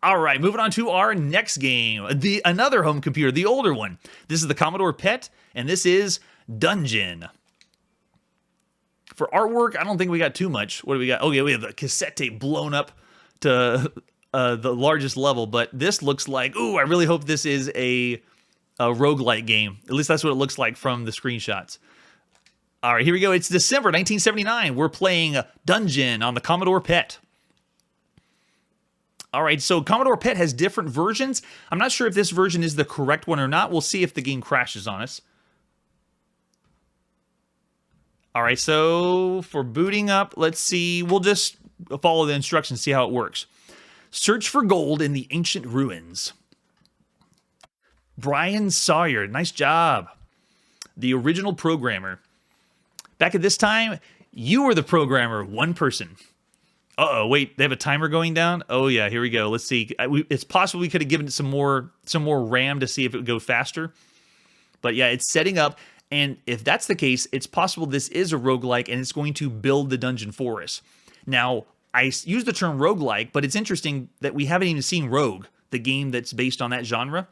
All right, moving on to our next game, another home computer, the older one. This is the Commodore PET, and this is Dungeon. For artwork, I don't think we got too much. What do we got? Oh yeah, we have the cassette tape blown up to the largest level, but this looks like, ooh, I really hope this is a roguelike game. At least that's what it looks like from the screenshots. All right, here we go. It's December 1979. We're playing Dungeon on the Commodore PET. All right, so Commodore PET has different versions. I'm not sure if this version is the correct one or not. We'll see if the game crashes on us. All right, so for booting up, let's see. We'll just follow the instructions, see how it works. Search for gold in the ancient ruins. Brian Sawyer, nice job. The original programmer. Back at this time, you were the programmer, one person. Uh-oh, wait, they have a timer going down? Oh yeah, here we go. Let's see. It's possible we could have given it some more RAM to see if it would go faster. But yeah, it's setting up, and if that's the case, it's possible this is a roguelike, and it's going to build the dungeon for us. Now, I use the term roguelike, but it's interesting that we haven't even seen Rogue, the game that's based on that genre.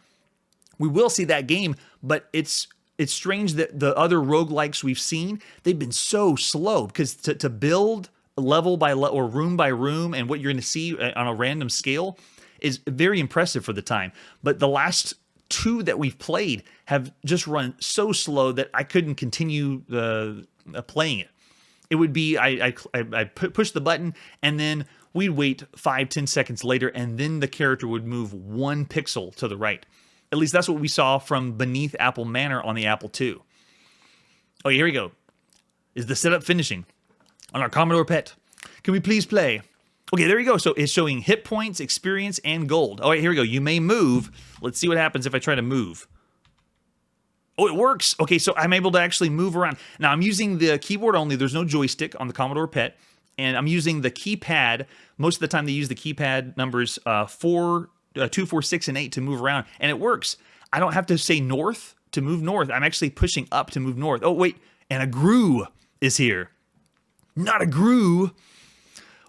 We will see that game, but it's strange that the other roguelikes we've seen, they've been so slow, because to build level by level or room by room and what you're going to see on a random scale is very impressive for the time. But the last two that we've played have just run so slow that I couldn't continue playing it. It would be I push the button, and then we'd wait 5-10 seconds later, and then the character would move 1 pixel to the right. At least that's what we saw from Beneath Apple Manor on the Apple II. Oh, here we go. Is the setup finishing on our Commodore PET? Can we please play? Okay, there you go. So it's showing hit points, experience, and gold. All right, here we go. You may move. Let's see what happens if I try to move. Oh, it works. Okay, so I'm able to actually move around. Now, I'm using the keyboard only. There's no joystick on the Commodore PET. And I'm using the keypad. Most of the time, they use the keypad numbers 2, 4, 6, and 8 to move around. And it works. I don't have to say north to move north. I'm actually pushing up to move north. Oh, wait. And a GRU is here. Not a GRU.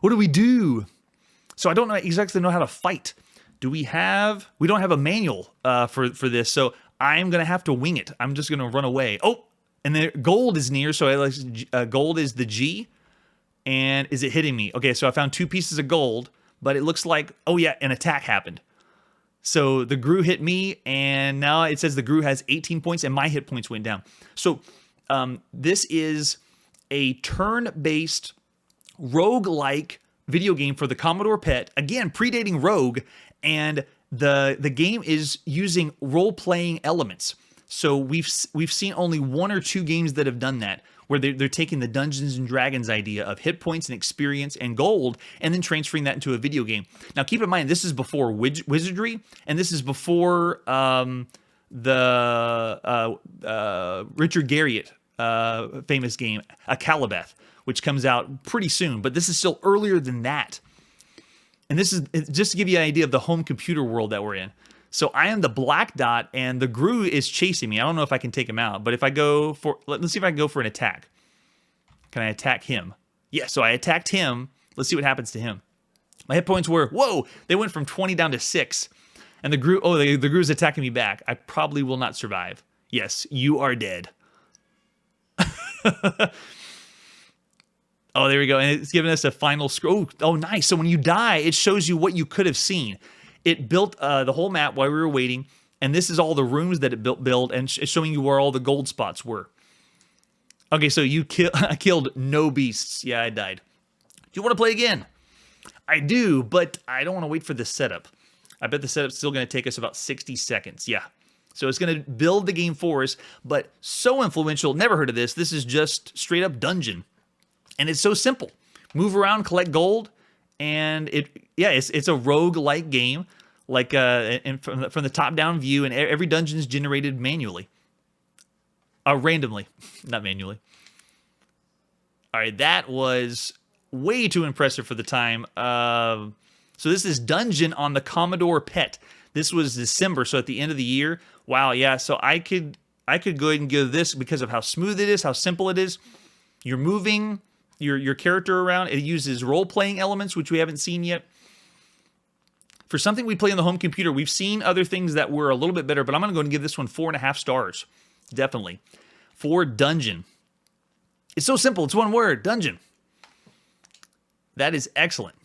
What do we do? So I don't exactly know how to fight. We don't have a manual for this, so I'm going to have to wing it. I'm just going to run away. Oh, and there, gold is near, so gold is the G. And is it hitting me? Okay, so I found 2 pieces of gold, but it looks like, oh yeah, an attack happened. So the GRU hit me, and now it says the GRU has 18 points, and my hit points went down. So this is a turn-based roguelike video game for the Commodore PET, again, predating Rogue, and the game is using role-playing elements. So we've seen only 1 or 2 games that have done that, where they're taking the Dungeons and Dragons idea of hit points and experience and gold, and then transferring that into a video game. Now, keep in mind, this is before Wizardry, and this is before the Richard Garriott famous game, Akalabeth, which comes out pretty soon, but this is still earlier than that. And this is just to give you an idea of the home computer world that we're in. So I am the black dot, and the GRU is chasing me. I don't know if I can take him out, but if I go for, let's see if I can go for an attack. Can I attack him? Yeah, so I attacked him. Let's see what happens to him. My hit points were, whoa, they went from 20 down to 6. And the GRU, oh, the GRU is attacking me back. I probably will not survive. Yes, you are dead. Oh, there we go. And it's giving us a final scroll. Oh, nice. So when you die, it shows you what you could have seen. It built the whole map while we were waiting, and this is all the rooms that it built, and it's showing you where all the gold spots were. Okay, so I killed no beasts. Yeah, I died. Do you want to play again? I do, but I don't want to wait for the setup. I bet the setup's still going to take us about 60 seconds. Yeah. So it's going to build the game for us, but so influential. Never heard of this. This is just straight up Dungeon. And it's so simple. Move around, collect gold, and it's a rogue-like game, like and from the top-down view, and every dungeon is generated manually. Randomly, not manually. All right, that was way too impressive for the time. So this is Dungeon on the Commodore PET. This was December, so at the end of the year. Wow, yeah, so I could go ahead and give this because of how smooth it is, how simple it is. You're moving your character around. It uses role-playing elements, which we haven't seen yet. For something we play on the home computer, we've seen other things that were a little bit better, but I'm going to go and give this one 4.5 stars. Definitely. For Dungeon. It's so simple. It's one word. Dungeon. That is excellent.